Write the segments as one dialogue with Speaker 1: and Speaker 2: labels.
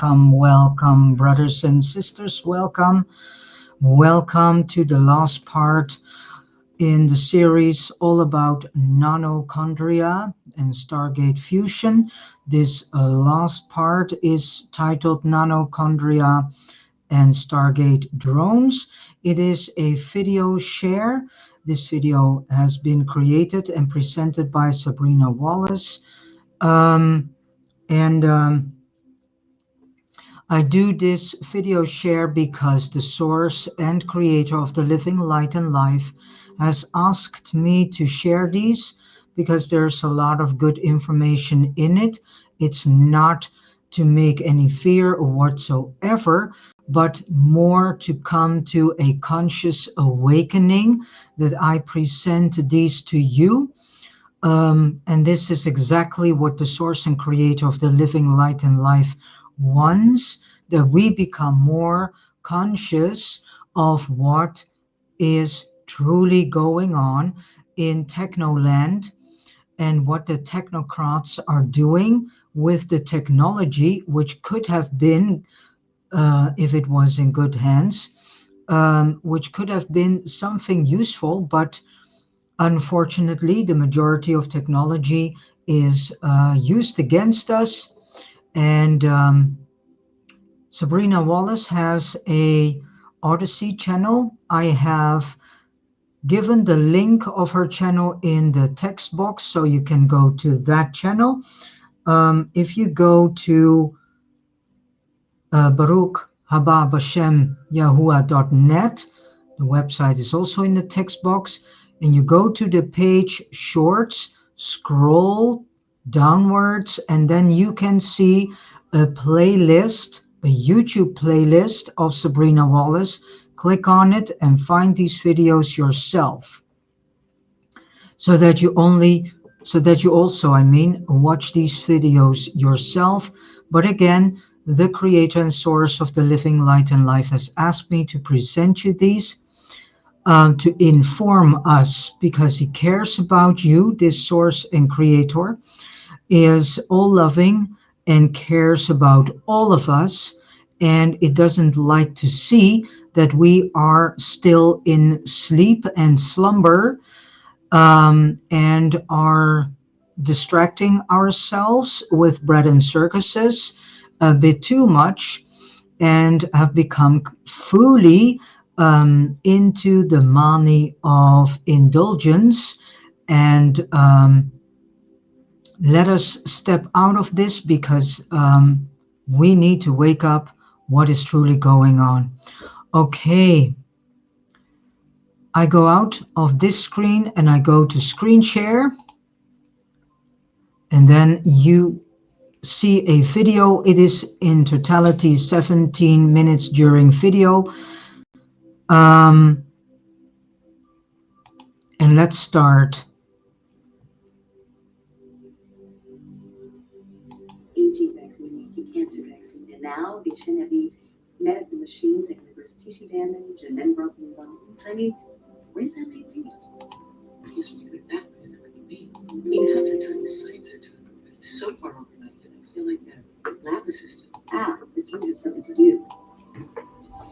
Speaker 1: Welcome, brothers and sisters. Welcome to the last part in the series all about Nano Chondria and Stargate fusion. This last part is titled Nano Chondria and Stargate drones. It is a video share. This video has been created and presented by Sabrina Wallace. And I do this video share because the source and creator of the Living Light and Life has asked me to share these because there's a lot of good information in it. It's not to make any fear or whatsoever, but more to come to a conscious awakening that I present these to you. And this is exactly what the source and creator of the Living Light and Life wants, that we become more conscious of what is truly going on in Technoland and what the technocrats are doing with the technology, which could have been, if it was in good hands, which could have been something useful, but unfortunately, the majority of technology is used against us. And Sabrina Wallace has a Odyssey channel. I have given the link of her channel in the text box, so you can go to that channel. If you go to Baruch Haba Bashem Yahuwah.net, the website is also in the text box, and you go to the page Shorts, scroll downwards, and then you can see a playlist, a YouTube playlist of Sabrina Wallace. Click on it and find these videos yourself, so that you also, watch these videos yourself. But again, the creator and source of the Living Light and Life has asked me to present you these, to inform us, because he cares about you. This source and creator is all loving and cares about all of us, and it doesn't like to see that we are still in sleep and slumber, and are distracting ourselves with bread and circuses a bit too much, and have become fully into the mani of indulgence. And let us step out of this, because we need to wake up what is truly going on. Okay, I go out of this screen and I go to screen share, and then you see a video. It is in totality 17 minutes during video. And let's start.
Speaker 2: Aging vaccine, anti-cancer vaccine, and now they shouldn't have these medical machines that can reverse tissue damage and then broken bones. I mean, where's that leave?
Speaker 3: I guess when you put it that way, that could be me. I mean, half the time the science are too so far overnight that I feel like a lab assistant.
Speaker 2: Ah, but you have something to do.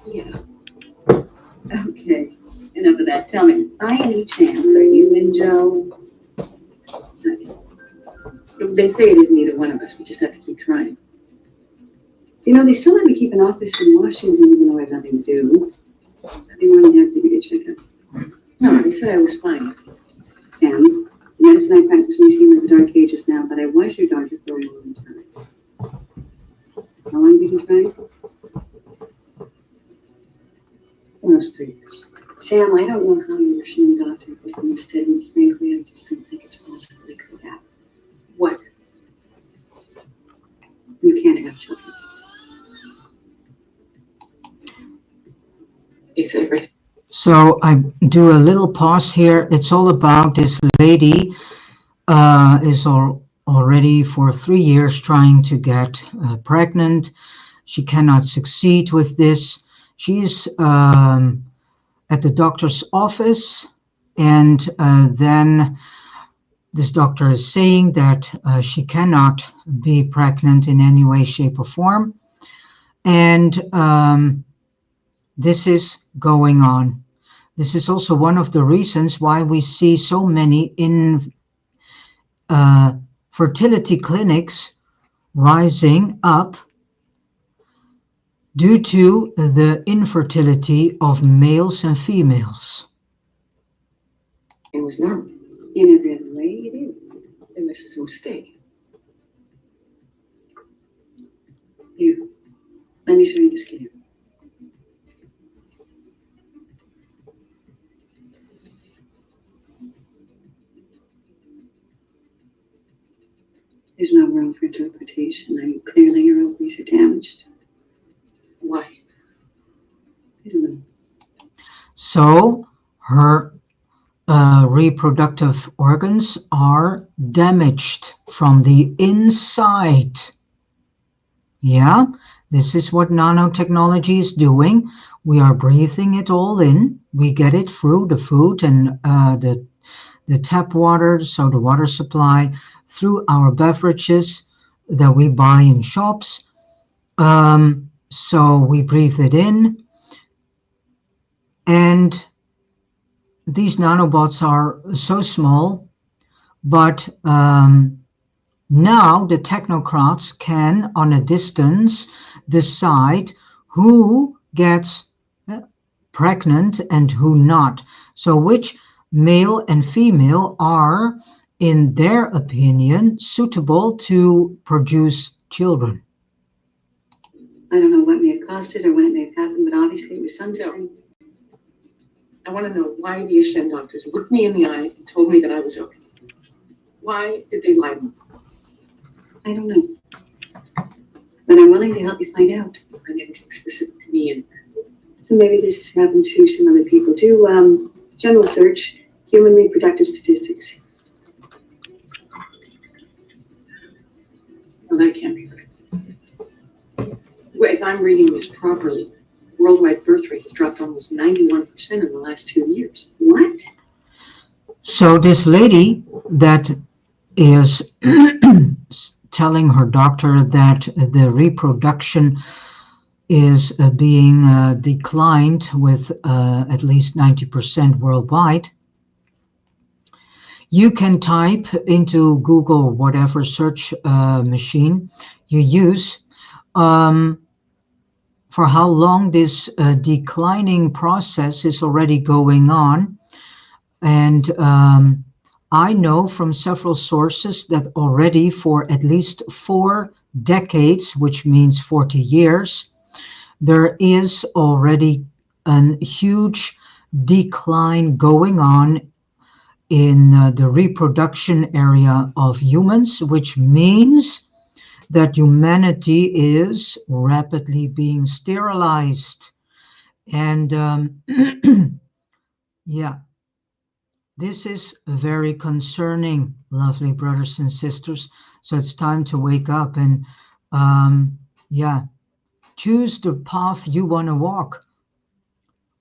Speaker 3: Yeah.
Speaker 2: Okay, enough of that. Tell me, by any chance, are you and Joe?
Speaker 3: They say it isn't either one of us. We just have to keep trying.
Speaker 2: You know, they still let me keep an office in Washington, even though I have nothing to do. So they want to have to get a checkup.
Speaker 3: No, they said I was fine.
Speaker 2: Sam, the medicine I practice may seem like the dark ages now, but I was your doctor for a long time. How long have you been trying?
Speaker 3: Almost 3 years.
Speaker 2: Sam, I don't know how your machine doctor could be instead, and frankly, I just don't think it's possible it could happen.
Speaker 3: What?
Speaker 2: You can't have children.
Speaker 3: It's everything.
Speaker 1: So I do a little pause here. It's all about this lady is already for 3 years trying to get pregnant. She cannot succeed with this. She's at the doctor's office, and then this doctor is saying that she cannot be pregnant in any way, shape, or form. And this is going on. This is also one of the reasons why we see so many uh, fertility clinics rising up due to the infertility of males and females.
Speaker 3: It was normal.
Speaker 2: In every other way, it is.
Speaker 3: And this is a mistake.
Speaker 2: Here, let me show you the scan. There's no room for interpretation. I mean, clearly your ovaries are damaged.
Speaker 3: Why?
Speaker 2: I don't know.
Speaker 1: So her reproductive organs are damaged from the inside. Yeah, this is what nanotechnology is doing. We are breathing it all in. We get it through the food and the tap water, so the water supply, through our beverages that we buy in shops. So we breathe it in, and these nanobots are so small, but now the technocrats can, on a distance, decide who gets pregnant and who not. So which male and female are, in their opinion, suitable to produce children.
Speaker 2: I don't know what may have caused it or when it may have happened, but obviously it was sometime.
Speaker 3: I want to know why the Ashen doctors looked me in the eye and told me that I was okay. Why did they lie to me?
Speaker 2: I don't know. But I'm willing to help you find out.
Speaker 3: Anything specific to me, and
Speaker 2: So maybe this has happened to some other people. Do general search, human reproductive statistics.
Speaker 3: well, that can't be right. Well, if I'm reading this properly, worldwide birth rate has dropped almost 91% in the last 2 years.
Speaker 2: What?
Speaker 1: So this lady that is telling her doctor that the reproduction is being declined with at least 90% worldwide. You can type into Google, whatever search machine you use, for how long this declining process is already going on. And I know from several sources that already for at least 4 decades, which means 40 years, there is already a huge decline going on in the reproduction area of humans, which means that humanity is rapidly being sterilized. And yeah, this is very concerning, lovely brothers and sisters. So it's time to wake up and, yeah, choose the path you want to walk.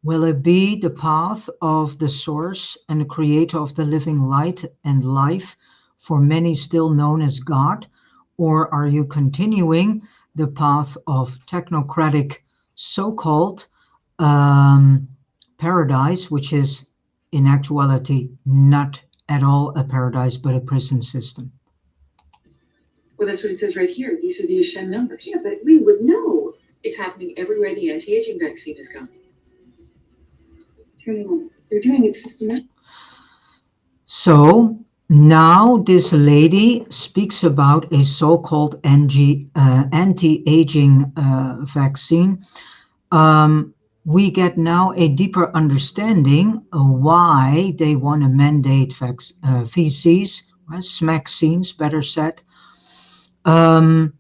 Speaker 1: Will it be the path of the source and the creator of the living light and life, for many still known as God? Or are you continuing the path of technocratic so-called paradise, which is in actuality not at all a paradise, but a prison system?
Speaker 3: Well, that's what it says right here. These are the Ashen numbers.
Speaker 2: Yeah, but we would know.
Speaker 3: It's happening everywhere the anti-aging vaccine has gone.
Speaker 2: Turning on. They're doing it systematically.
Speaker 1: So now this lady speaks about a so-called anti-aging vaccine. We get now a deeper understanding of why they want to mandate feces, vaccines, better said. And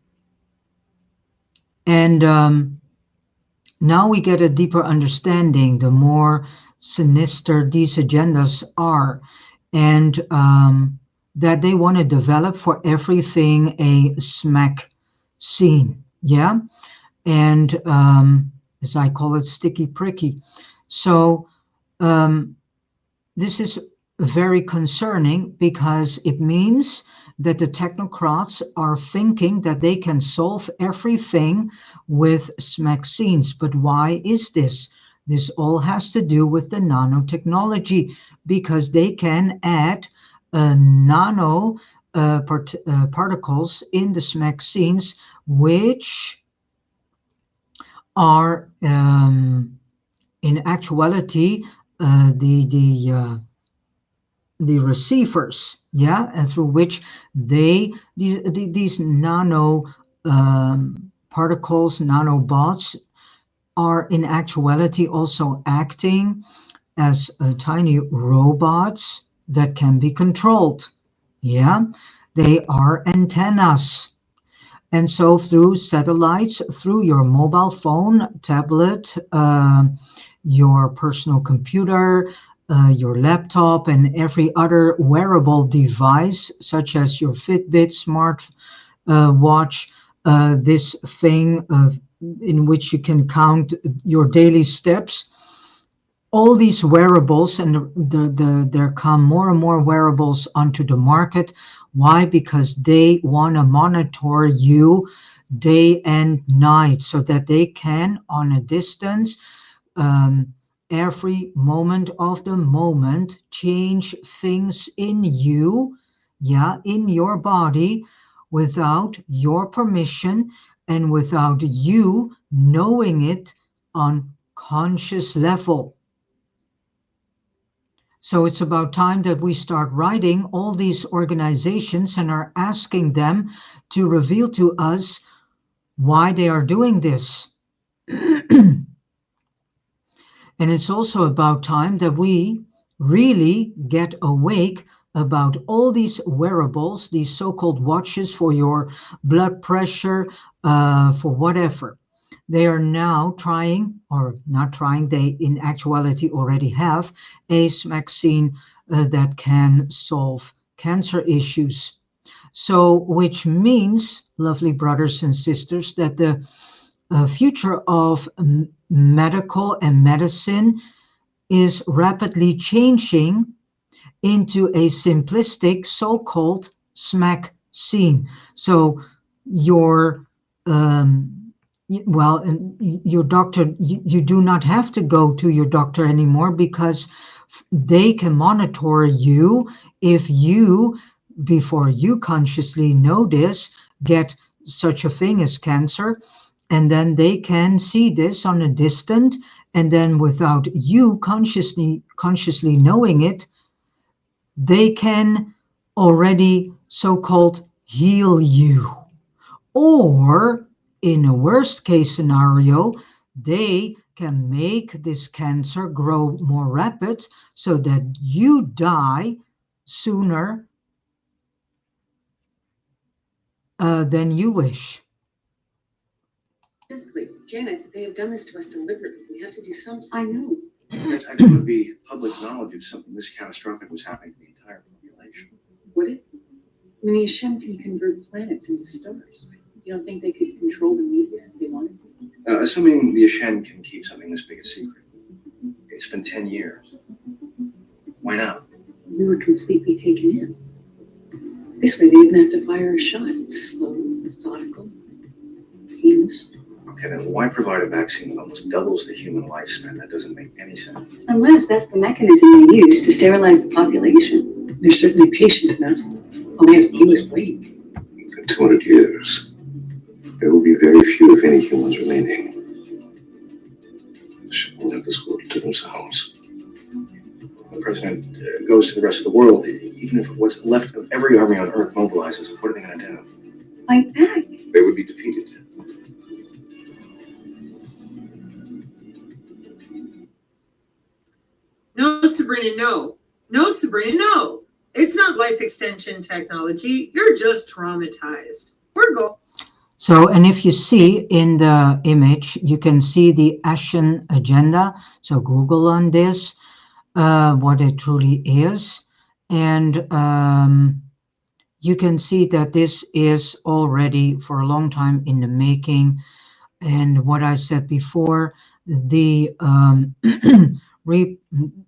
Speaker 1: now we get a deeper understanding, the more sinister these agendas are, and that they want to develop for everything a smack scene, yeah? And as I call it, sticky pricky. So this is very concerning because it means that the technocrats are thinking that they can solve everything with vaccines. But why is this? This all has to do with the nanotechnology, because they can add nano particles in the vaccines, which are in actuality the receivers, yeah, and through which these nano particles, nanobots, are in actuality also acting as tiny robots that can be controlled. Yeah, they are antennas. And so through satellites, through your mobile phone, tablet, your personal computer, your laptop, and every other wearable device, such as your Fitbit, smart watch, this thing in which you can count your daily steps, all these wearables, and there come more and more wearables onto the market. Why? Because they want to monitor you day and night, so that they can, on a distance, um, every moment of the moment, change things in you, yeah, in your body, without your permission and without you knowing it on conscious level. So it's about time that we start writing all these organizations and are asking them to reveal to us why they are doing this. And it's also about time that we really get awake about all these wearables, these so-called watches for your blood pressure, for whatever. They are now trying, or not trying, they in actuality already have a vaccine that can solve cancer issues. So, which means, lovely brothers and sisters, that the future of medical and medicine is rapidly changing into a simplistic so-called smack scene. So your well, and your doctor, you do not have to go to your doctor anymore, because they can monitor you if you, before you consciously know this, get such a thing as cancer, and then they can see this on a distant, and then without you consciously knowing it, they can already so-called heal you. Or in a worst case scenario, they can make this cancer grow more rapid, so that you die sooner than you wish.
Speaker 3: Physically, Janet, they have done this to us deliberately. We have to do something.
Speaker 2: I know.
Speaker 4: Yes, I think it would be public knowledge if something this catastrophic was happening to the entire population.
Speaker 3: Would it? I mean, the Hashem can convert planets into stars. You don't think they could control the media if they wanted to?
Speaker 4: Assuming the Ashen can keep something this big a secret. It's been 10 years. Why not?
Speaker 3: We were completely taken in. This way, they didn't have to fire a shot. It's slow, methodical, painless.
Speaker 4: Okay, then why provide a vaccine that almost doubles the human lifespan? That doesn't make any sense.
Speaker 2: Unless that's the mechanism they use to sterilize the population.
Speaker 3: They're certainly patient enough. All they have to do is wait.
Speaker 4: For 200 years, there will be very few, if any, humans remaining. The ship will have this world to themselves. The president goes to the rest of the world, even if what's left of every army on Earth mobilizes, what are they going to do?
Speaker 2: Fight back.
Speaker 4: They would be defeated.
Speaker 5: No, Sabrina, no. No, Sabrina, no. It's not life extension technology. You're just traumatized. We're going.
Speaker 1: So, and if you see in the image, you can see the Ashen agenda. So Google on this, what it truly is. And you can see that this is already for a long time in the making. And what I said before, the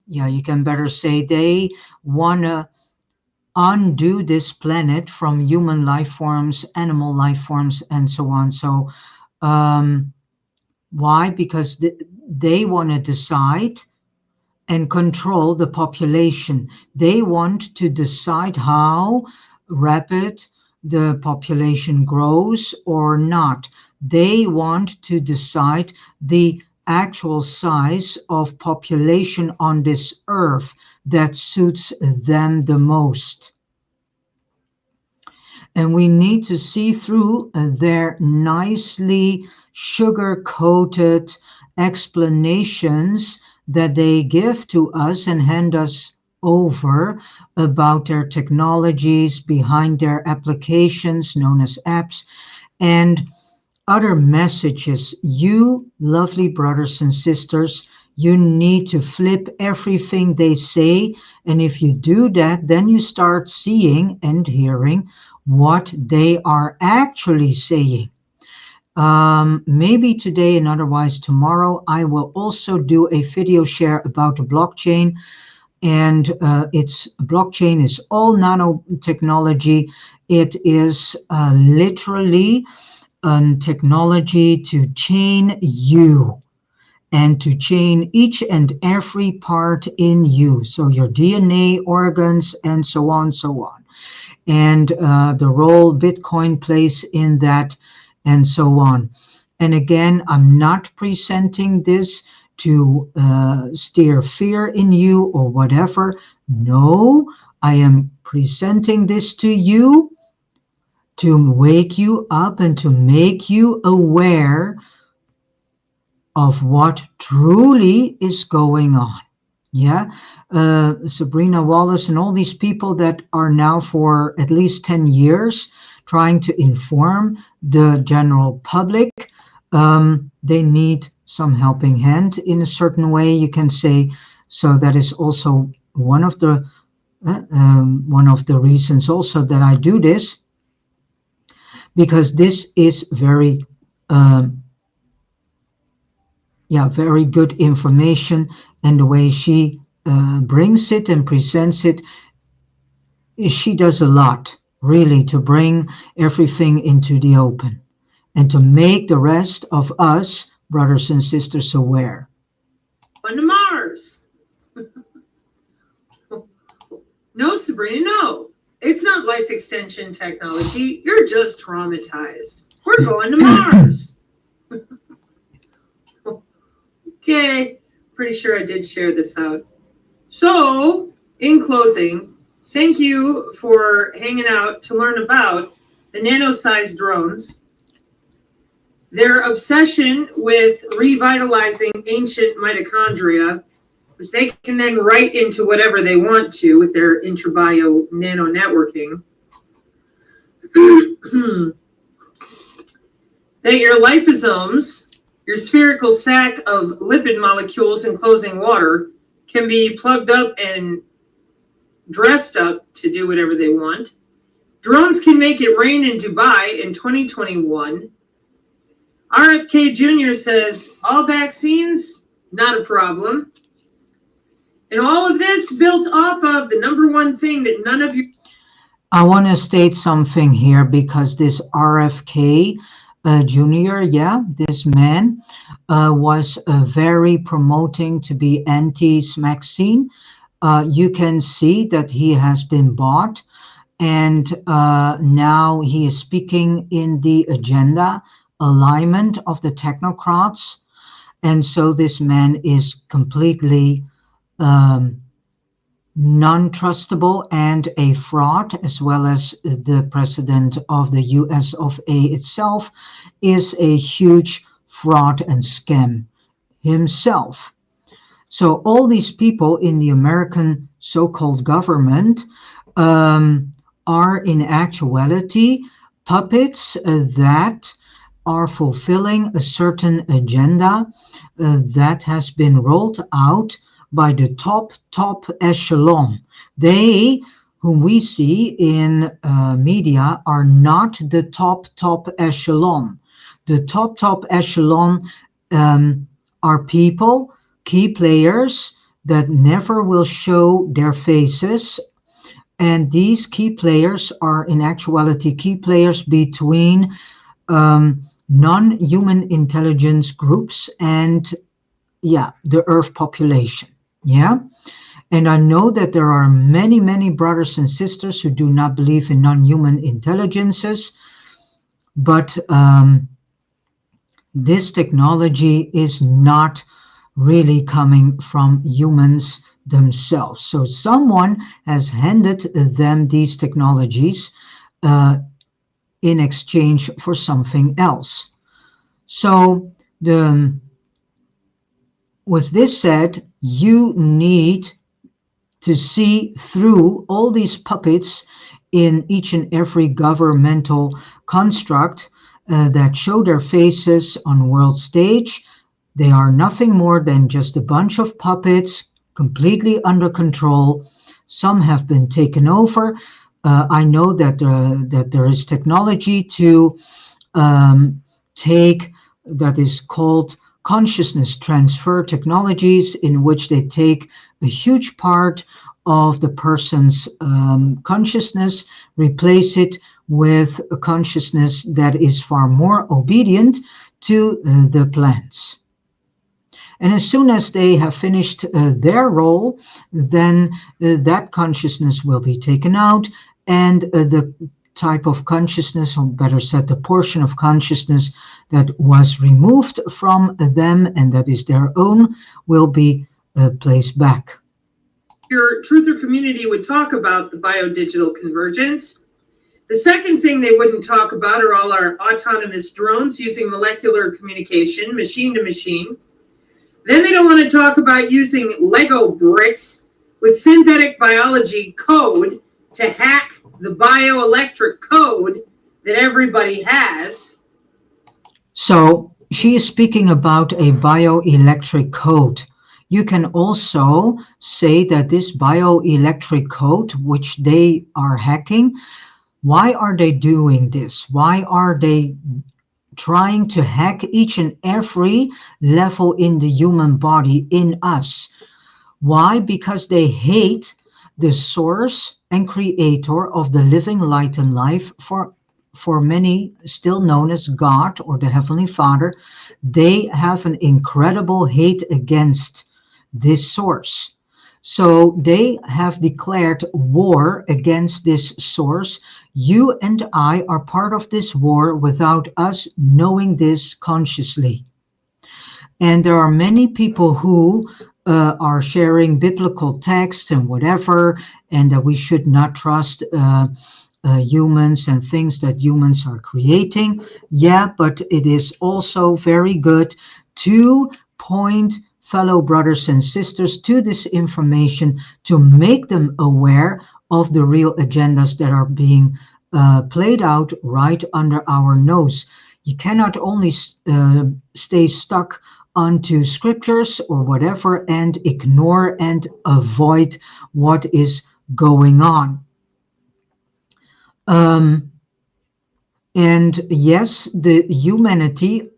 Speaker 1: you can better say they want to undo this planet from human life forms, animal life forms, and so on. So why? Because they want to decide and control the population. They want to decide how rapid the population grows or not. They want to decide the actual size of population on this earth that suits them the most. And we need to see through their nicely sugar-coated explanations that they give to us and hand us over about their technologies behind their applications known as apps and other messages. You, lovely brothers and sisters, you need to flip everything they say. And if you do that, then you start seeing and hearing what they are actually saying. Maybe today and otherwise tomorrow, I will also do a video share about the blockchain. And its blockchain is all nanotechnology. It is literally a technology to chain you and to chain each and every part in you. So your DNA, organs, and so on, so on. And the role Bitcoin plays in that, and so on. And again, I'm not presenting this to steer fear in you or whatever. No, I am presenting this to you to wake you up and to make you aware of what truly is going on. Yeah, Sabrina Wallace and all these people that are now for at least 10 years trying to inform the general public, they need some helping hand in a certain way, you can say. So that is also one of the reasons also that I do this, because this is very very good information, and the way she brings it and presents it, she does a lot really to bring everything into the open and to make the rest of us brothers and sisters aware.
Speaker 5: On to Mars. No, Sabrina, no. It's not life extension technology. You're just traumatized. We're going to Mars. Okay, pretty sure I did share this out. So, in closing, thank you for hanging out to learn about the nano-sized drones, their obsession with revitalizing ancient mitochondria, which they can then write into whatever they want to with their intrabio nano networking. That your liposomes, your spherical sac of lipid molecules enclosing water, can be plugged up and dressed up to do whatever they want. Drones can make it rain in Dubai in 2021. RFK Jr. says, all vaccines, not a problem. And all of this built off of the number one thing that none of you...
Speaker 1: I want to state something here, because this RFK Jr., this man was very promoting to be anti-vaccine. You can see that he has been bought, and now he is speaking in the agenda alignment of the technocrats. And so this man is completely non-trustable and a fraud, as well as the president of the US of A itself is a huge fraud and scam himself. So all these people in the American so-called government are in actuality puppets that are fulfilling a certain agenda that has been rolled out by the top echelon. They, whom we see in media, are not the top echelon. The top echelon are people, key players, that never will show their faces And these key players are in actuality key players between non-human intelligence groups and the Earth population. Yeah. And I know that there are many, many brothers and sisters who do not believe in non-human intelligences, but this technology is not really coming from humans themselves. So someone has handed them these technologies in exchange for something else. So with this said, you need to see through all these puppets in each and every governmental construct that show their faces on world stage. They are nothing more than just a bunch of puppets completely under control. Some have been taken over. I know that there is technology to take that is called consciousness transfer technologies, in which they take a huge part of the person's consciousness, replace it with a consciousness that is far more obedient to the plans. And as soon as they have finished their role, then that consciousness will be taken out, and the type of consciousness, or better said, the portion of consciousness that was removed from them and that is their own, will be placed back.
Speaker 5: Your truther community would talk about the biodigital convergence. The second thing they wouldn't talk about are all our autonomous drones using molecular communication, machine to machine. Then they don't want to talk about using Lego bricks with synthetic biology code to hack the bioelectric code that everybody has.
Speaker 1: So she is speaking about a bioelectric code. You can also say that this bioelectric code, which they are hacking, why are they doing this? Why are they trying to hack each and every level in the human body, in us? Why? Because they hate the source and creator of the living light and life, for many still known as God or the Heavenly Father. They have an incredible hate against this source. So they have declared war against this source. You and I are part of this war without us knowing this consciously. And there are many people who are sharing biblical texts and whatever, and that we should not trust humans and things that humans are creating. Yeah, but it is also very good to point fellow brothers and sisters to this information, to make them aware of the real agendas that are being played out right under our nose. You cannot only stay stuck onto scriptures or whatever and ignore and avoid what is going on. And yes, the humanity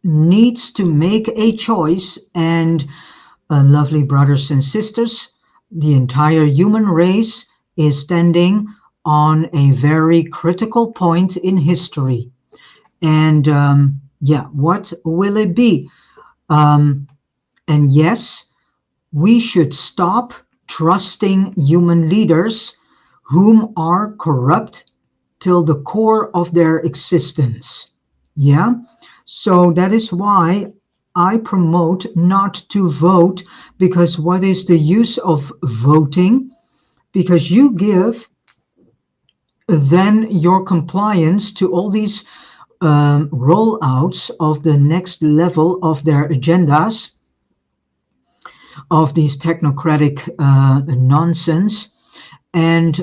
Speaker 1: needs to make a choice, and lovely brothers and sisters, the entire human race is standing on a very critical point in history. And what will it be? And yes, we should stop trusting human leaders whom are corrupt till the core of their existence. Yeah. So that is why I promote not to vote, because what is the use of voting? Because you give then your compliance to all these rollouts of the next level of their agendas, of these technocratic nonsense. And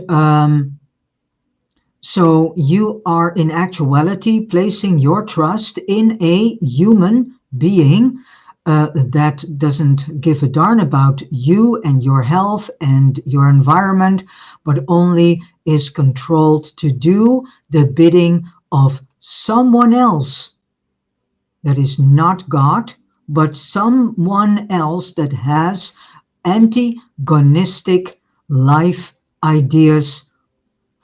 Speaker 1: so you are in actuality placing your trust in a human being that doesn't give a darn about you and your health and your environment, but only is controlled to do the bidding of someone else that is not God, but someone else that has antagonistic life ideas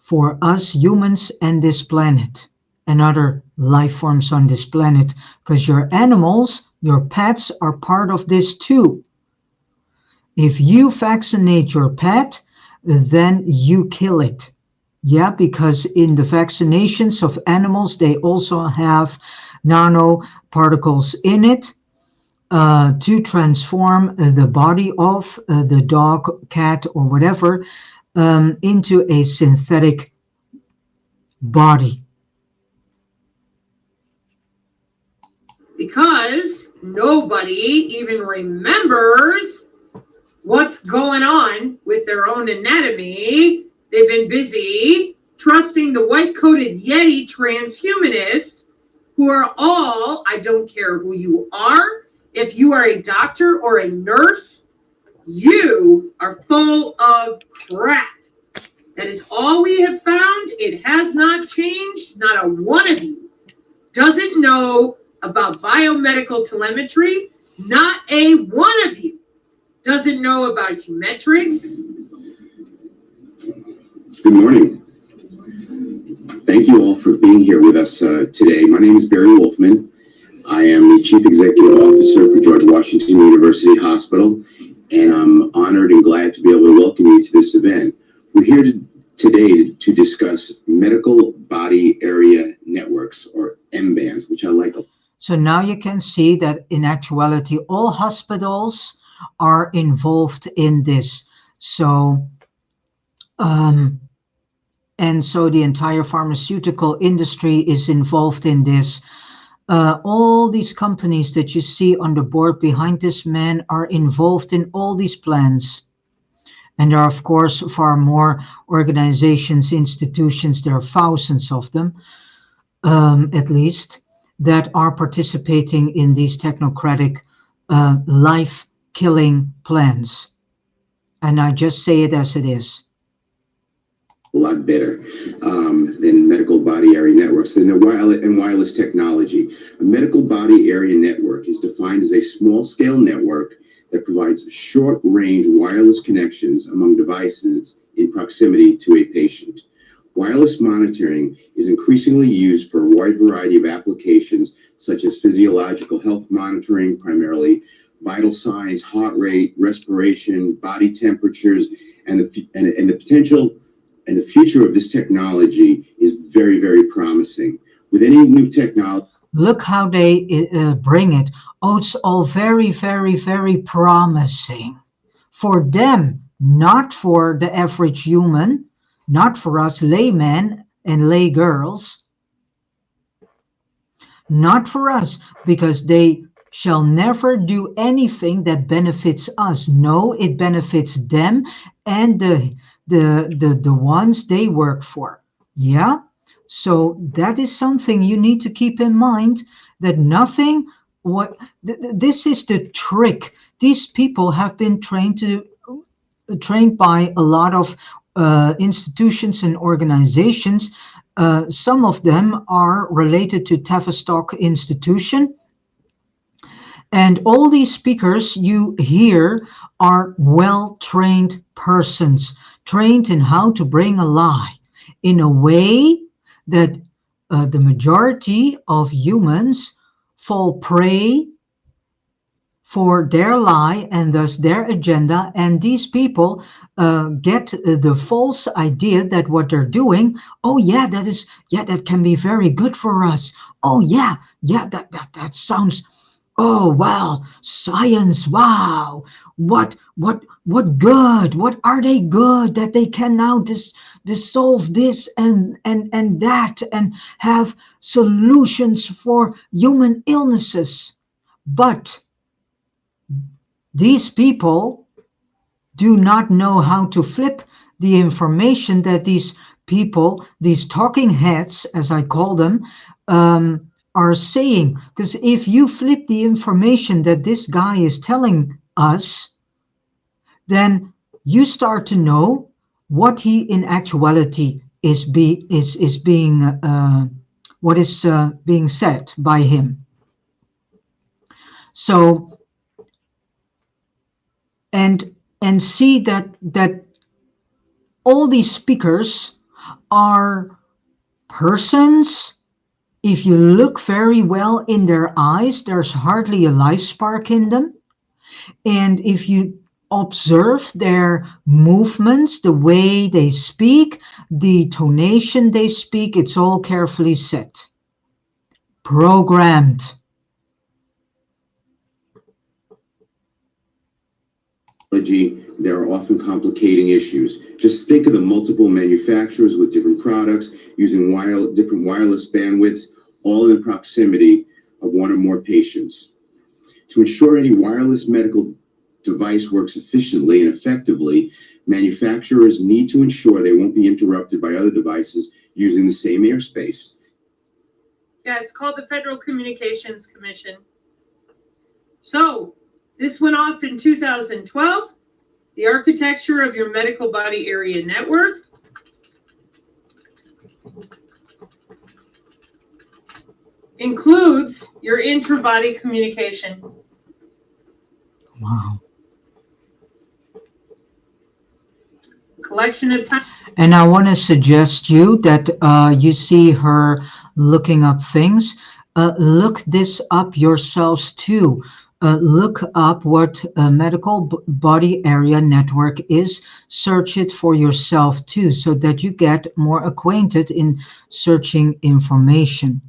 Speaker 1: for us humans and this planet and other life forms on this planet, because your animals, your pets are part of this too. If you vaccinate your pet, then you kill it. Yeah, because in the vaccinations of animals, they also have nanoparticles in it to transform the body of the dog, cat, or whatever into a synthetic body.
Speaker 5: Because nobody even remembers what's going on with their own anatomy. They've been busy trusting the white-coated Yeti transhumanists who are all, I don't care who you are, if you are a doctor or a nurse, you are full of crap. That is all we have found. It has not changed. Not a one of you doesn't know about biomedical telemetry. Not a one of you doesn't know about Humetrics.
Speaker 6: Good morning. Thank you all for being here with us today. My name is Barry Wolfman. I am the Chief Executive Officer for George Washington University Hospital, and I'm honored and glad to be able to welcome you to this event. We're here today to discuss medical body area networks, or MBANs, which I like.
Speaker 1: So now you can see that in actuality, all hospitals are involved in this. So, and so the entire pharmaceutical industry is involved in this. All these companies that you see on the board behind this man are involved in all these plans. And there are, of course, far more organizations, institutions, there are thousands of them, at least, that are participating in these technocratic life-killing plans. And I just say it as it is.
Speaker 6: A lot better than medical body area networks, than the wireless technology. A medical body area network is defined as a small-scale network that provides short-range wireless connections among devices in proximity to a patient. Wireless monitoring is increasingly used for a wide variety of applications, such as physiological health monitoring, primarily vital signs, heart rate, respiration, body temperatures, and the potential and the future of this technology is very, very promising. With any new technology,
Speaker 1: look how they bring it. Oh, it's all very, very, very promising for them, not for the average human, not for us laymen and lay girls, not for us, because they shall never do anything that benefits us. No, it benefits them and the ones they work for. Yeah. So that is something you need to keep in mind, that nothing this is the trick. These people have been trained by a lot of institutions and organizations. Some of them are related to Tavistock Institution. And all these speakers you hear are well-trained persons, trained in how to bring a lie in a way that the majority of humans fall prey for their lie and thus their agenda. And these people get the false idea that what they're doing, oh yeah, that can be very good for us. Oh yeah, that sounds, oh wow, science, wow, what good, what are they good that they can now dissolve this and that and have solutions for human illnesses. But these people do not know how to flip the information that these people, these talking heads, as I call them, are saying. Because if you flip the information that this guy is telling us, then you start to know what he in actuality is being what is being said by him. So and see that all these speakers are persons. If you look very well in their eyes, there's hardly a life spark in them. And if you observe their movements, the way they speak, the tonation they speak, it's all carefully set, programmed.
Speaker 6: There are often complicating issues. Just think of the multiple manufacturers with different products using different wireless bandwidths, all in the proximity of one or more patients. To ensure any wireless medical device works efficiently and effectively, manufacturers need to ensure they won't be interrupted by other devices using the same airspace.
Speaker 5: Yeah, it's called the Federal Communications Commission. So, this went off in 2012. The architecture of your medical body area network. Includes your intra-body communication.
Speaker 1: Wow.
Speaker 5: Collection of time.
Speaker 1: And I want to suggest you that you see her looking up things. Look this up yourselves too. Look up what a medical body area network is. Search it for yourself too, so that you get more acquainted in searching information.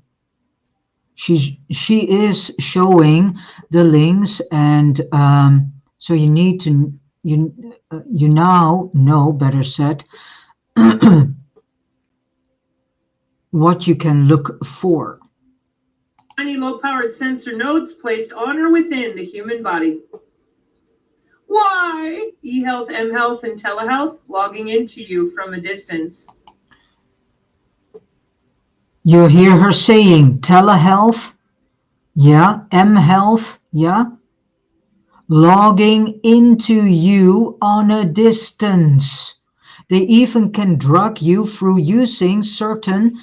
Speaker 1: She is showing the links, and so you need to you now know, better said, what you can look for.
Speaker 5: Tiny low-powered sensor nodes placed on or within the human body. Why? eHealth, mHealth, and telehealth logging into you from a distance.
Speaker 1: You hear her saying telehealth, yeah, mHealth, yeah, logging into you on a distance. They even can drug you through using certain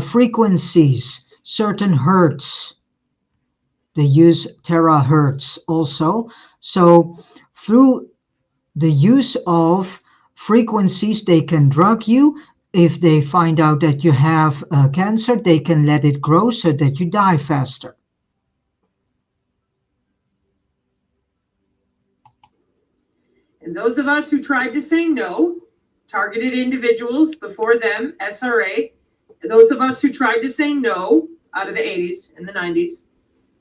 Speaker 1: frequencies, certain hertz. They use terahertz also. So through the use of frequencies, they can drug you. If they find out that you have cancer, they can let it grow so that you die faster.
Speaker 5: And those of us who tried to say no, targeted individuals, before them, SRA, those of us who tried to say no out of the 80s and the 90s,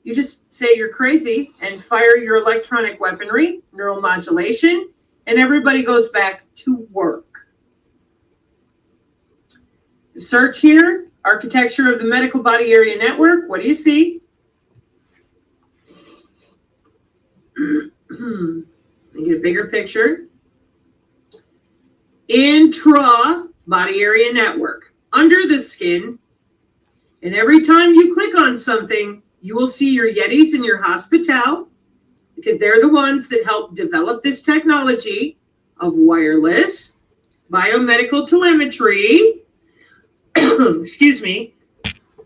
Speaker 5: you just say you're crazy and fire your electronic weaponry, neuromodulation, and everybody goes back to work. Search here, architecture of the medical body area network. What do you see? Let me get a bigger picture. Intra body area network, under the skin. And every time you click on something, you will see your Yetis and your Hospital, because they're the ones that help develop this technology of wireless biomedical telemetry, excuse me,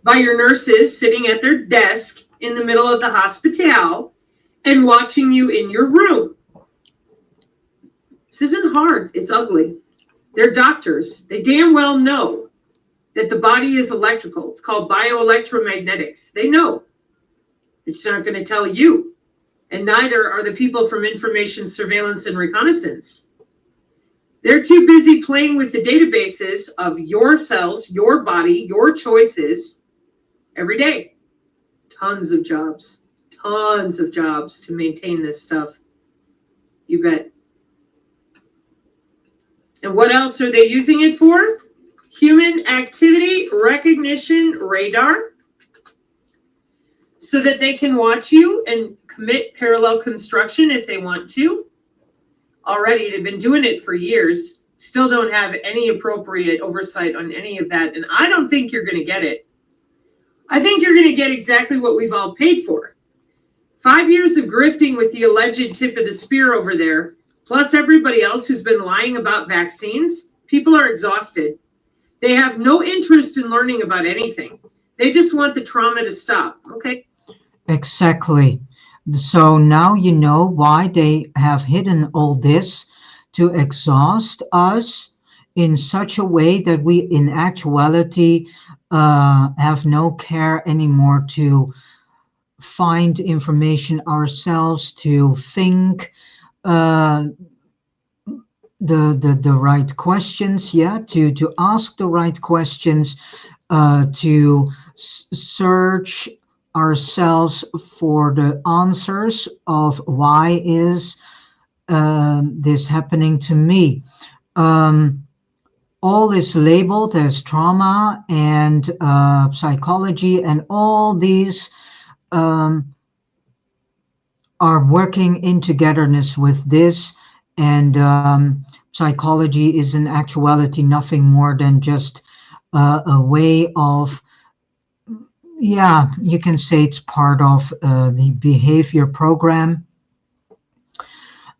Speaker 5: by your nurses sitting at their desk in the middle of the hospital and watching you in your room. This isn't hard. It's ugly. They're doctors. They damn well know that the body is electrical. It's called bioelectromagnetics. They know. They're just not going to tell you. And neither are the people from information surveillance and reconnaissance. They're too busy playing with the databases of your cells, your body, your choices every day. Tons of jobs to maintain this stuff. You bet. And what else are they using it for? Human activity recognition radar, so that they can watch you and commit parallel construction if they want to. Already, they've been doing it for years, still don't have any appropriate oversight on any of that, and I don't think you're going to get it. I think you're going to get exactly what we've all paid for. 5 years of grifting with the alleged tip of the spear over there, plus everybody else who's been lying about vaccines. People are exhausted. They have no interest in learning about anything. They just want the trauma to stop. Okay.
Speaker 1: Exactly. So now you know why they have hidden all this, to exhaust us in such a way that we, in actuality, have no care anymore to find information ourselves, to think the right questions, yeah, to ask the right questions, to search ourselves for the answers of why is this happening to me. All is labeled as trauma and psychology, and all these are working in togetherness with this. And psychology is in actuality nothing more than just a way of, yeah, you can say it's part of the behavior program.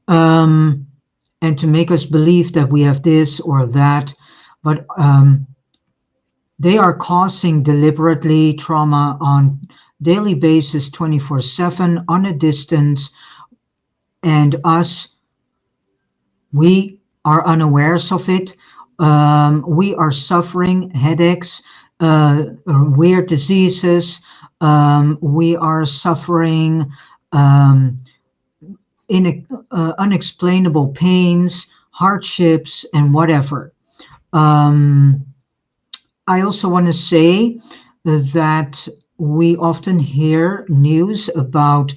Speaker 1: And to make us believe that we have this or that, but they are causing deliberately trauma on daily basis, 24/7, on a distance, and us, we are unawares of it. We are suffering headaches, weird diseases. We are suffering unexplainable pains, hardships, and whatever. I also want to say that we often hear news about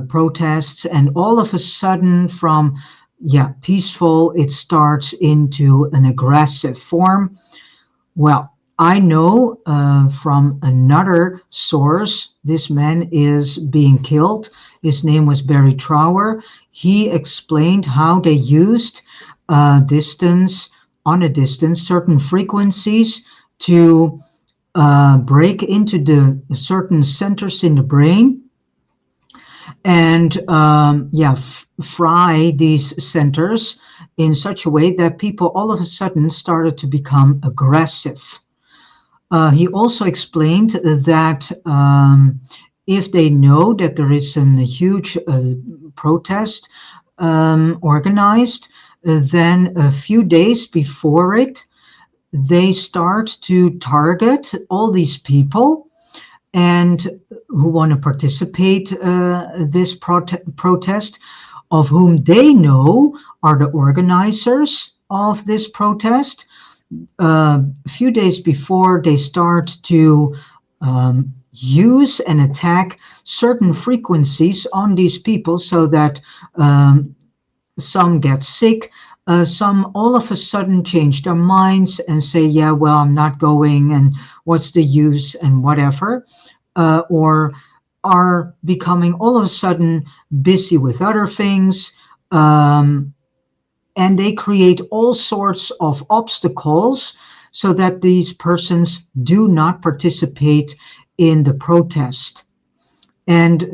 Speaker 1: protests, and all of a sudden, from peaceful, it starts into an aggressive form. Well, I know from another source, this man is being killed. His name was Barry Trower. He explained how they used on a distance, certain frequencies to break into the certain centers in the brain and fry these centers in such a way that people all of a sudden started to become aggressive. He also explained that if they know that there is a huge protest organized, then a few days before it, they start to target all these people and who want to participate this protest, of whom they know are the organizers of this protest. A few days before, they start to use and attack certain frequencies on these people, so that some get sick, some all of a sudden change their minds and say, yeah, well, I'm not going, and what's the use, and whatever, or are becoming all of a sudden busy with other things, and they create all sorts of obstacles so that these persons do not participate in the protest. And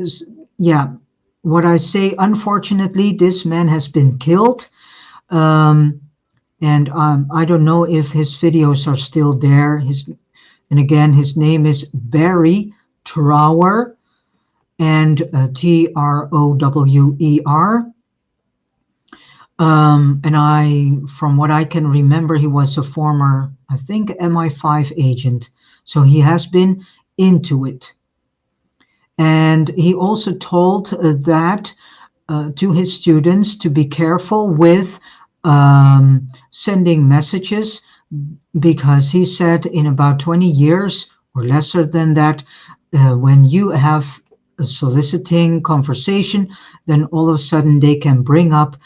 Speaker 1: what I say, unfortunately, this man has been killed. And I don't know if his videos are still there. And again, his name is Barry Trower, and Trower. And from what I can remember, he was a former, I think, MI5 agent. So he has been into it. And he also told that to his students to be careful with sending messages, because he said in about 20 years or lesser than that, when you have a soliciting conversation, then all of a sudden they can bring up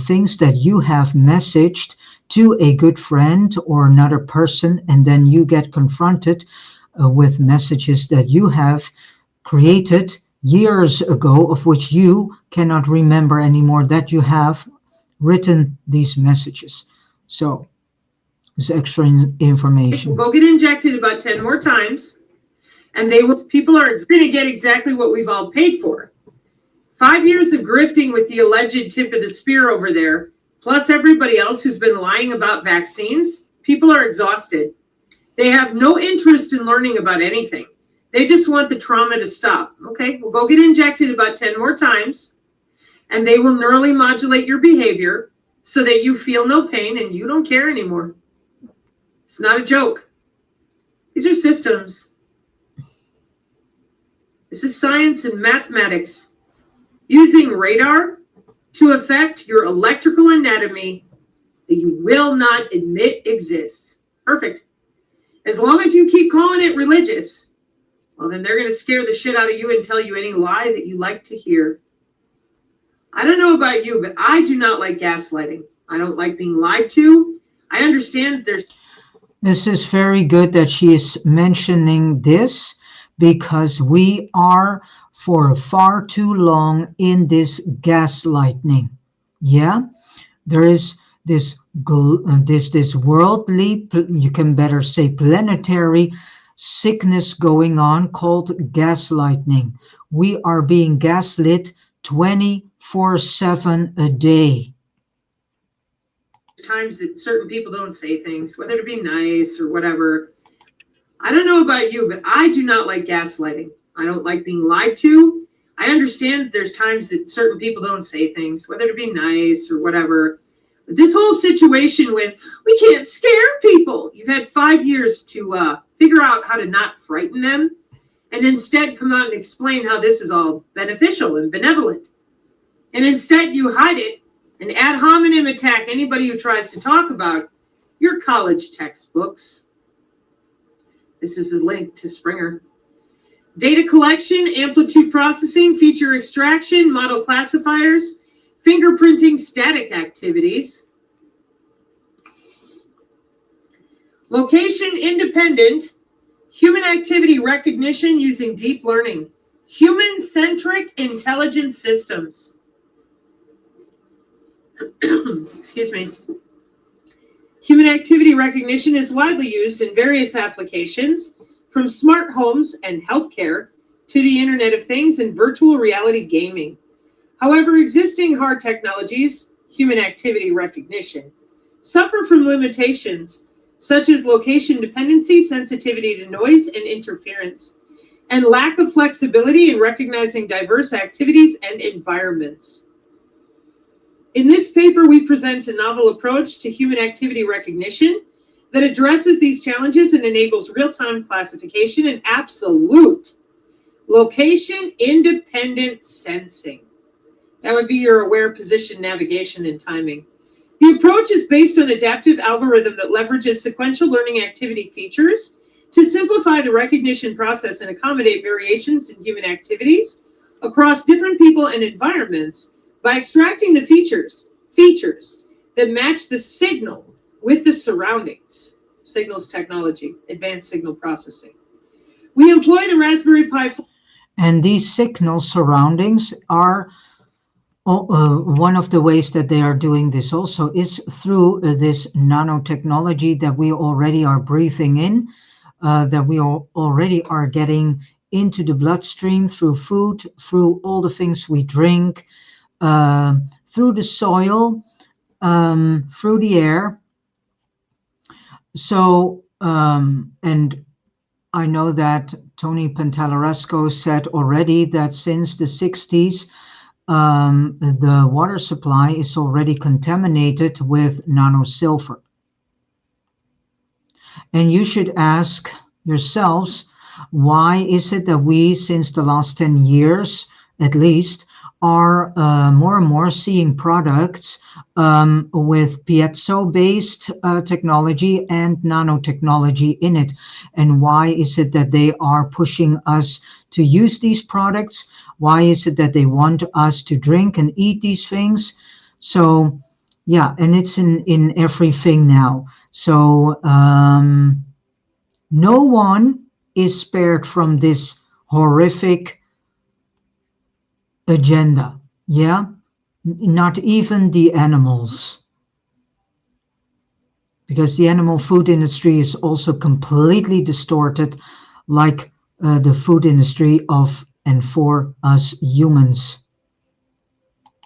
Speaker 1: things that you have messaged to a good friend or another person, and then you get confronted with messages that you have created years ago, of which you cannot remember anymore that you have written these messages. So this extra information.
Speaker 5: Go get injected about 10 more times, and people are going to get exactly what we've all paid for. 5 years of grifting with the alleged tip of the spear over there, plus everybody else who's been lying about vaccines. People are exhausted. They have no interest in learning about anything. They just want the trauma to stop. Okay, well, go get injected about 10 more times, and they will neurally modulate your behavior. so that you feel no pain and you don't care anymore. It's not a joke. These are systems. This is science and mathematics. Using radar to affect your electrical anatomy that you will not admit exists. Perfect. As long as you keep calling it religious, well, then they're going to scare the shit out of you and tell you any lie that you like to hear. I don't know about you, but I do not like gaslighting. I don't like being lied to. I understand that there's...
Speaker 1: This is very good that she is mentioning this, because we are for far too long in this gaslighting. Yeah, there is this worldly, you can better say planetary sickness going on called gaslighting. We are being gaslit 24/7 a day.
Speaker 5: Times that certain people don't say things, whether to be nice or whatever. I don't know about you, but I do not like gaslighting. I don't like being lied to. I understand that there's times that certain people don't say things, whether to be nice or whatever. But this whole situation with, we can't scare people. You've had 5 years to figure out how to not frighten them, and instead come out and explain how this is all beneficial and benevolent. And instead you hide it and ad hominem attack anybody who tries to talk about your college textbooks. This is a link to Springer. Data collection, amplitude processing, feature extraction, model classifiers, fingerprinting static activities. Location independent, human activity recognition using deep learning, human-centric intelligence systems. Excuse me. Human activity recognition is widely used in various applications, from smart homes and healthcare to the Internet of Things and virtual reality gaming. However, existing hard technologies, human activity recognition, suffer from limitations such as location dependency, sensitivity to noise and interference, and lack of flexibility in recognizing diverse activities and environments. In this paper, we present a novel approach to human activity recognition that addresses these challenges and enables real-time classification and absolute location-independent sensing. That would be your aware position, navigation, and timing. The approach is based on adaptive algorithm that leverages sequential learning activity features to simplify the recognition process and accommodate variations in human activities across different people and environments by extracting the features that match the signal with the surroundings. Signals technology, advanced signal processing. We employ the Raspberry Pi.
Speaker 1: And these signal surroundings are one of the ways that they are doing this also is through this nanotechnology that we already are breathing in, that we already are getting into the bloodstream through food, through all the things we drink, through the soil, through the air. So, and I know that Tony Pantalaresco said already that since the 60s, the water supply is already contaminated with nanosilver. And you should ask yourselves, why is it that we, since the last 10 years at least, are more and more seeing products with piezo-based technology and nanotechnology in it? And why is it that they are pushing us to use these products? Why is it that they want us to drink and eat these things? So, yeah, and it's in everything now. So, no one is spared from this horrific agenda. Yeah, not even the animals, because the animal food industry is also completely distorted, like the food industry of and for us humans.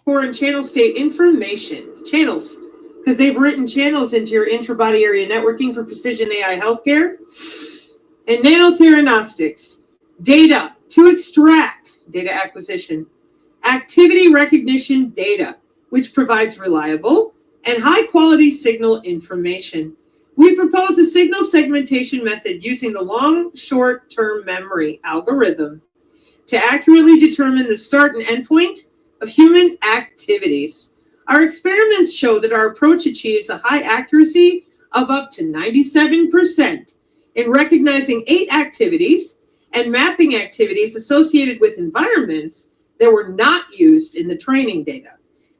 Speaker 5: Foreign channel state information channels, because they've written channels into your intra-body area networking for precision AI healthcare and nanotheranostics. Data to extract, data acquisition, activity recognition data, which provides reliable and high-quality signal information. We propose a signal segmentation method using the long short-term memory algorithm to accurately determine the start and end point of human activities. Our experiments show that our approach achieves a high accuracy of up to 97% in recognizing 8 activities and mapping activities associated with environments that were not used in the training data.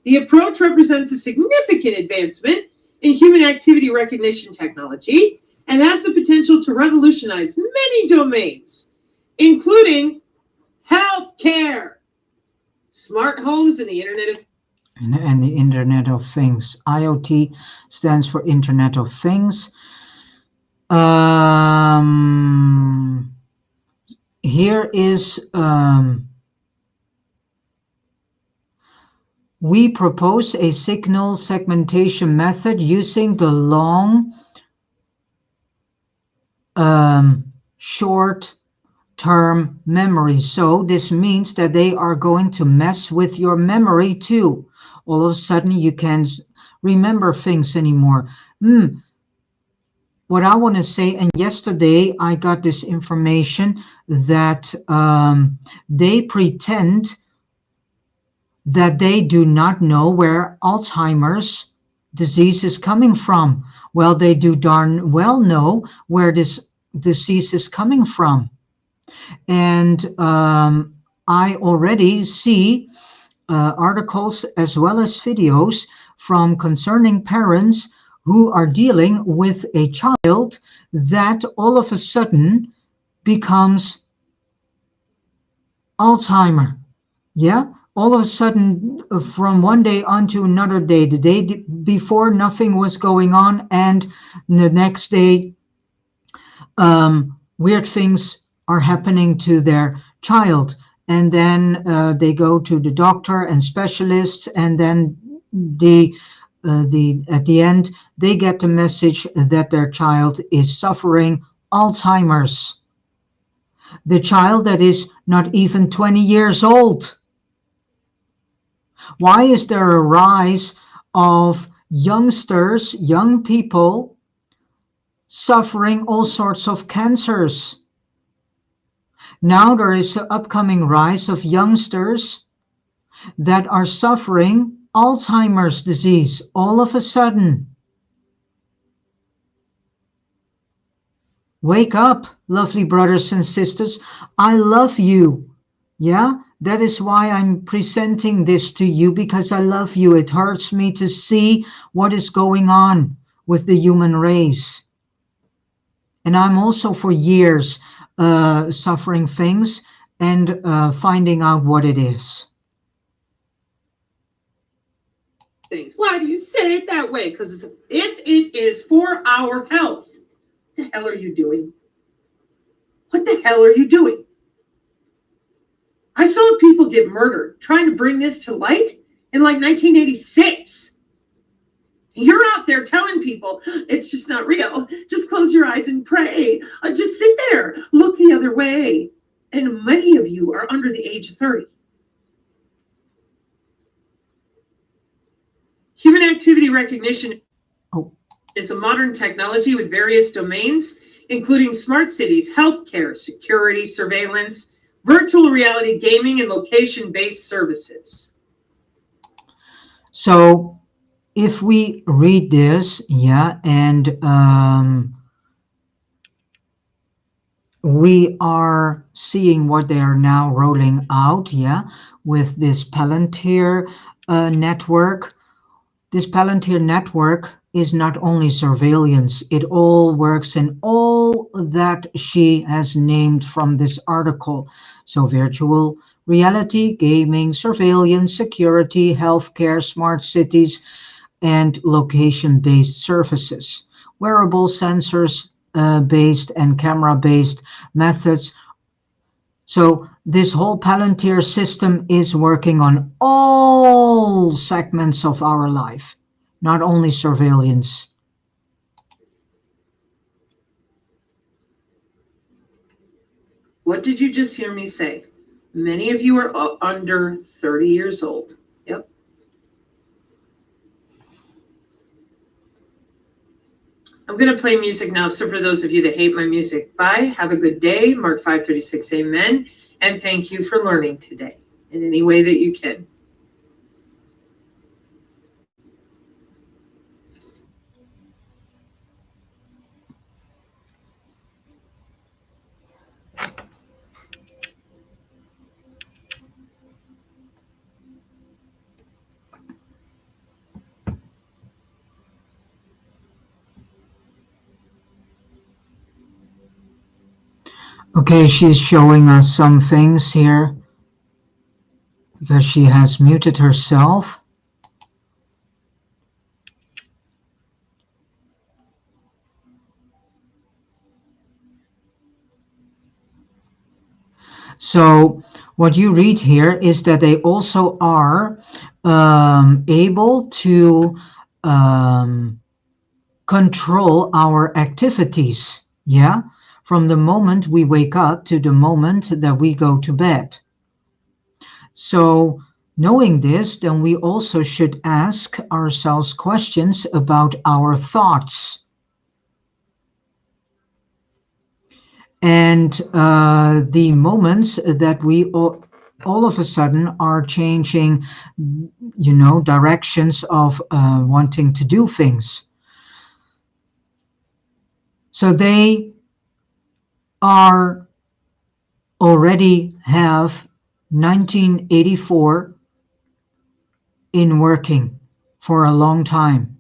Speaker 5: The approach represents a significant advancement in human activity recognition technology and has the potential to revolutionize many domains, including healthcare, smart homes, and the Internet of
Speaker 1: and the Internet of Things. IoT stands for Internet of Things. Here is we propose a signal segmentation method using the long short-term memory. So this means that they are going to mess with your memory too. All of a sudden you can't remember things anymore. What I want to say, and yesterday I got this information that they pretend that they do not know where Alzheimer's disease is coming from. Well, they do darn well know where this disease is coming from. And I already see articles as well as videos from concerning parents who are dealing with a child that all of a sudden becomes Alzheimer. Yeah, all of a sudden, from one day on to another day, the day before nothing was going on, and the next day weird things are happening to their child. And then they go to the doctor and specialists, and then at the end they get the message that their child is suffering Alzheimer's. The child that is not even 20 years old. Why is there a rise of youngsters, young people, suffering all sorts of cancers? Now there is an upcoming rise of youngsters that are suffering Alzheimer's disease all of a sudden. Wake up, lovely brothers and sisters. I love you. Yeah, that is why I'm presenting this to you, because I love you. It hurts me to see what is going on with the human race. And I'm also for years suffering things and finding out what it is.
Speaker 5: things. Why do you say it that way? Because if it is for our health, what the hell are you doing? What the hell are you doing? I saw people get murdered trying to bring this to light in like 1986. You're out there telling people it's just not real. Just close your eyes and pray. Just sit there. Look the other way. And many of you are under the age of 30. Human activity recognition is a modern technology with various domains, including smart cities, healthcare, security, surveillance, virtual reality, gaming, and location-based services.
Speaker 1: So if we read this, and we are seeing what they are now rolling out, with this Palantir network. This Palantir network is not only surveillance, it all works in all that she has named from this article. So virtual reality, gaming, surveillance, security, healthcare, smart cities, and location-based services. Wearable sensors based and camera-based methods. So this whole Palantir system is working on all segments of our life, not only surveillance.
Speaker 5: What did you just hear me say? Many of you are under 30 years old. Yep. going to play music now. So for those of you that hate my music, bye. Have a good day. Mark 5:36, amen. And thank you for learning today in any way that you can.
Speaker 1: Okay, she's showing us some things here because she has muted herself. So what you read here is that they also are able to control our activities, yeah, from the moment we wake up to the moment that we go to bed. So knowing this, then we also should ask ourselves questions about our thoughts. And the moments that we all of a sudden are changing, directions of wanting to do things. So they are already have 1984 in working for a long time.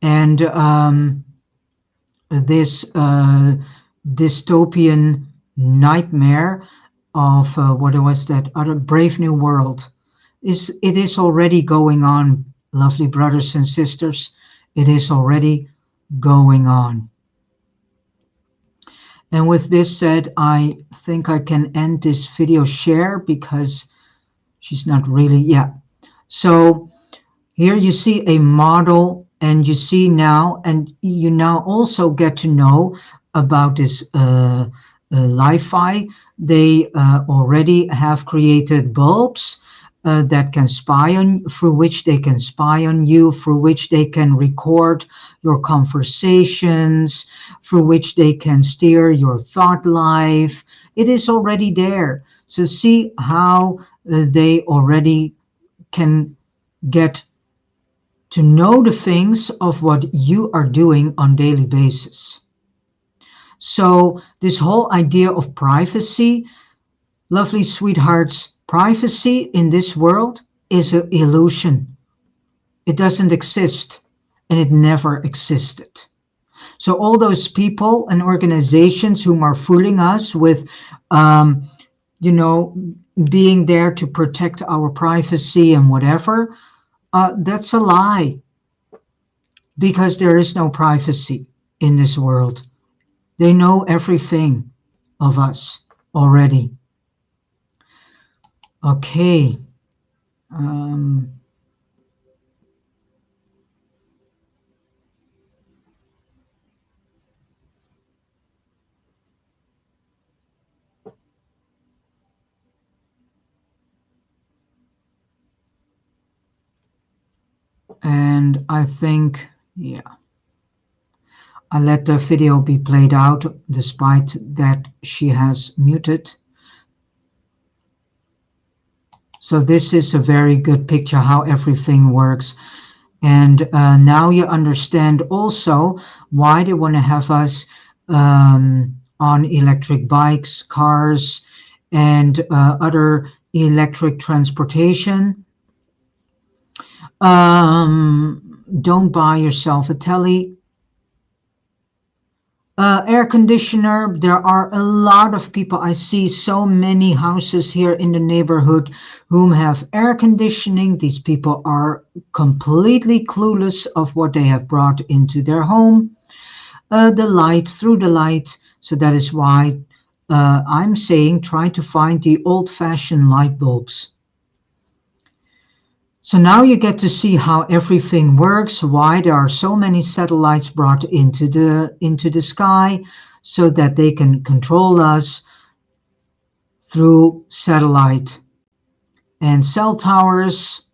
Speaker 1: And this dystopian nightmare of what was that other Brave New World is already going on, lovely brothers and sisters. It is already going on. And with this said, I think I can end this video share because she's not really, yeah. So here you see a model, and you see now, and you now also get to know about this Li-Fi. They already have created bulbs that can spy on, through which they can spy on you, through which they can record your conversations, through which they can steer your thought life. It is already there. So see how they already can get to know the things of what you are doing on daily basis. So this whole idea of privacy, lovely sweethearts, privacy in this world is an illusion. It doesn't exist, and it never existed. So all those people and organizations whom are fooling us with, being there to protect our privacy and whatever, that's a lie. Because there is no privacy in this world. They know everything of us already. Okay. And I think, yeah, I let the video be played out despite that she has muted. So this is a very good picture how everything works. And now you understand also why they want to have us on electric bikes, cars, and other electric transportation. Don't buy yourself a telly. Air conditioner. There are a lot of people. I see so many houses here in the neighborhood whom have air conditioning. These people are completely clueless of what they have brought into their home. The light, through the light. So that is why I'm saying try to find the old-fashioned light bulbs. So now you get to see how everything works, why there are so many satellites brought into the sky, so that they can control us through satellite and cell towers,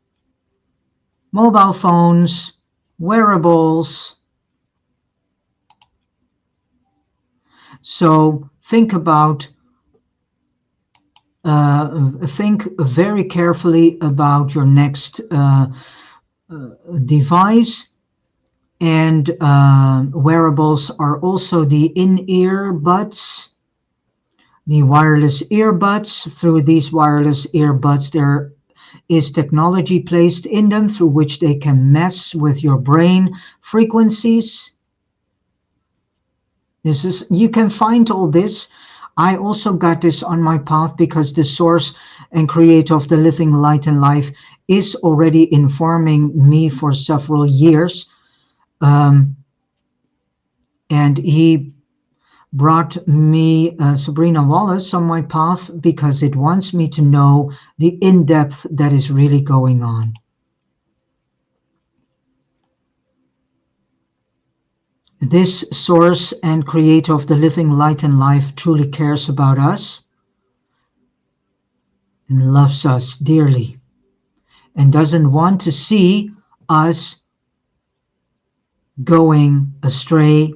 Speaker 1: mobile phones, wearables, So think very carefully about your next device. And wearables are also the in-ear buds, the wireless earbuds. Through these wireless earbuds, there is technology placed in them through which they can mess with your brain frequencies. You can find all this. I also got this on my path because the source and creator of the living light and life is already informing me for several years. And he brought me Sabrina Wallace on my path because it wants me to know the in-depth that is really going on. This source and creator of the living light and life truly cares about us and loves us dearly and doesn't want to see us going astray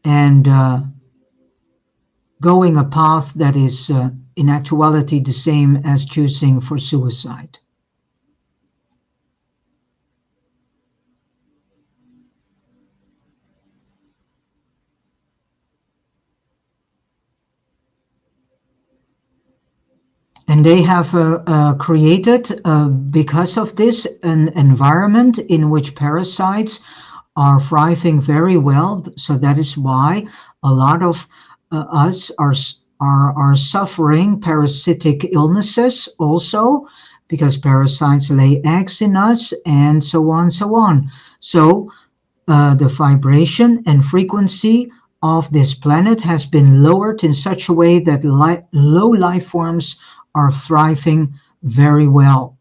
Speaker 1: and going a path that is in actuality the same as choosing for suicide. And they have created, because of this, an environment in which parasites are thriving very well. So that is why a lot of us are suffering parasitic illnesses also, because parasites lay eggs in us and so on, so on. So the vibration and frequency of this planet has been lowered in such a way that low life forms are thriving very well.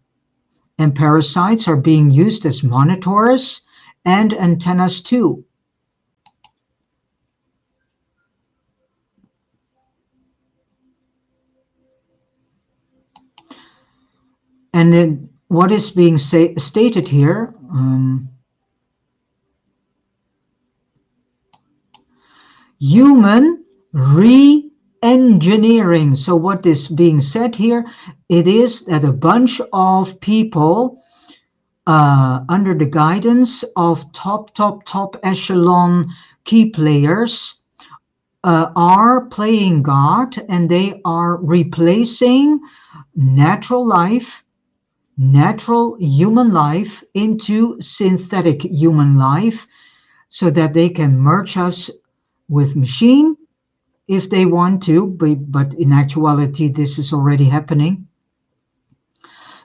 Speaker 1: And parasites are being used as monitors and antennas too. And then what is being stated here, human re-engineering. So what is being said here, it is that a bunch of people under the guidance of top echelon key players are playing God, and they are replacing natural life, natural human life into synthetic human life, so that they can merge us with machine if they want to, but in actuality this is already happening.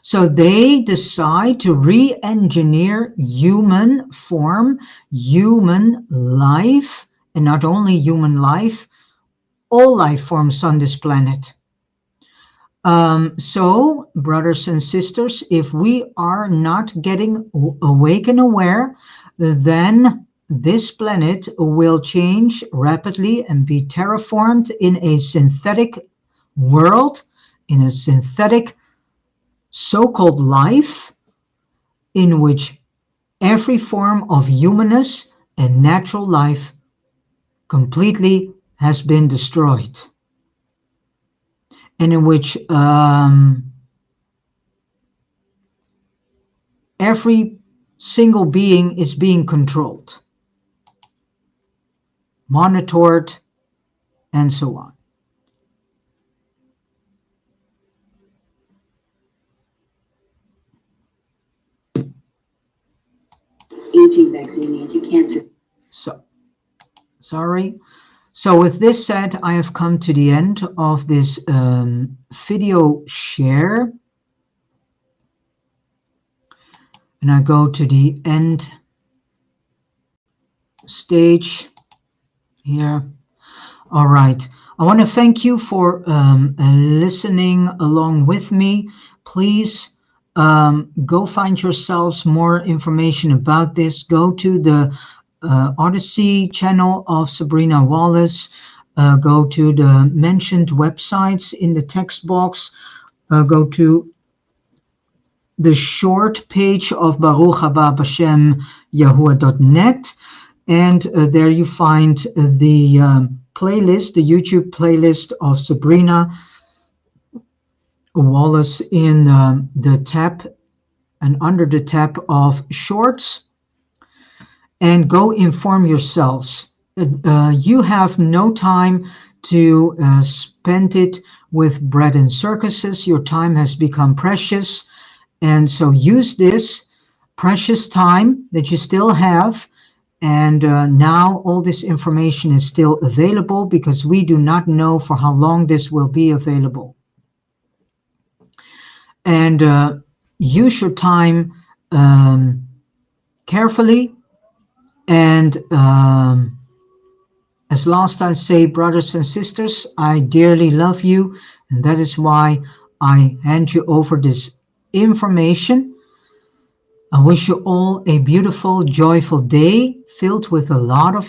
Speaker 1: So they decide to re-engineer human form, human life, and not only human life, all life forms on this planet. So, brothers and sisters, if we are not getting awake and aware, then this planet will change rapidly and be terraformed in a synthetic world, in a synthetic so-called life, in which every form of humanness and natural life completely has been destroyed, and in which every single being is being controlled, monitored, and so on.
Speaker 2: Aging vaccine, anti-cancer.
Speaker 1: So, sorry. So with this said, I have come to the end of this video share. And I go to the end stage here. All right. I want to thank you for listening along with me. Please go find yourselves more information about this. Go to the Odyssey channel of Sabrina Wallace. Go to the mentioned websites in the text box. Go to the short page of Baruch Haba Bashem Yahuwah.net, And there you find the playlist, the YouTube playlist of Sabrina Wallace in the tab and under the tab of Shorts. And go inform yourselves. You have no time to spend it with bread and circuses. Your time has become precious. And so use this precious time that you still have. And now all this information is still available because we do not know for how long this will be available. And use your time carefully. And as last I say, brothers and sisters, I dearly love you. And that is why I hand you over this information. I wish you all a beautiful, joyful day filled with a lot of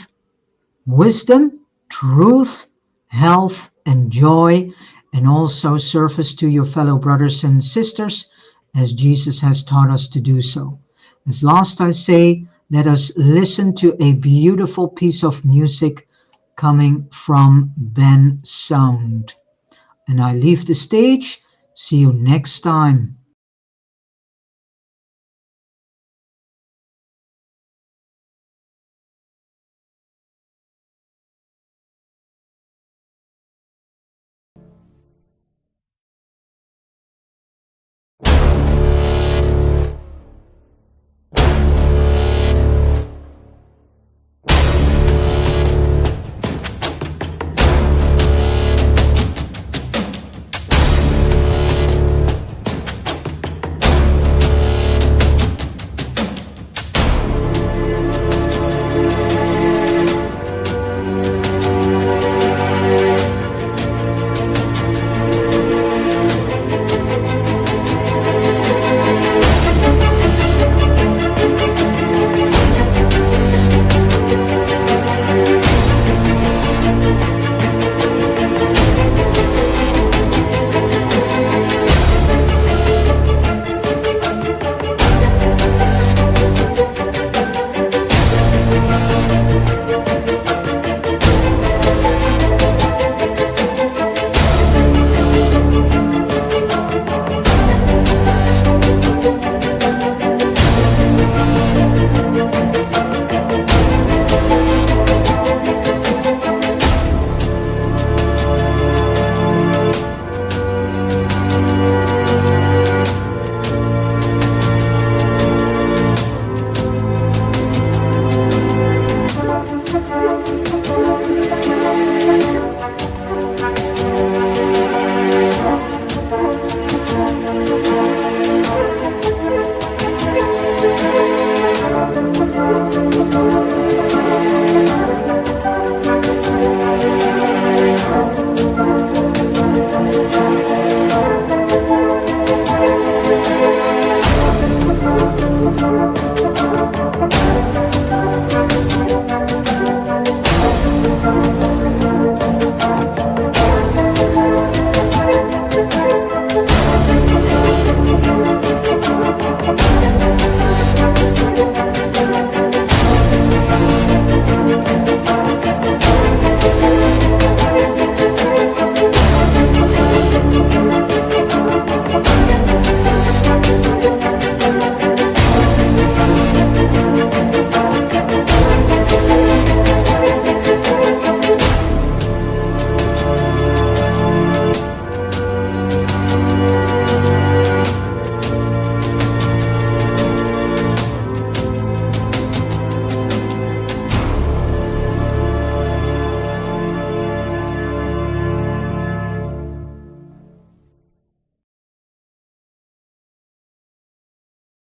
Speaker 1: wisdom, truth, health, and joy, and also service to your fellow brothers and sisters as Jesus has taught us to do so. As last I say, let us listen to a beautiful piece of music coming from Ben Sound. And I leave the stage. See you next time.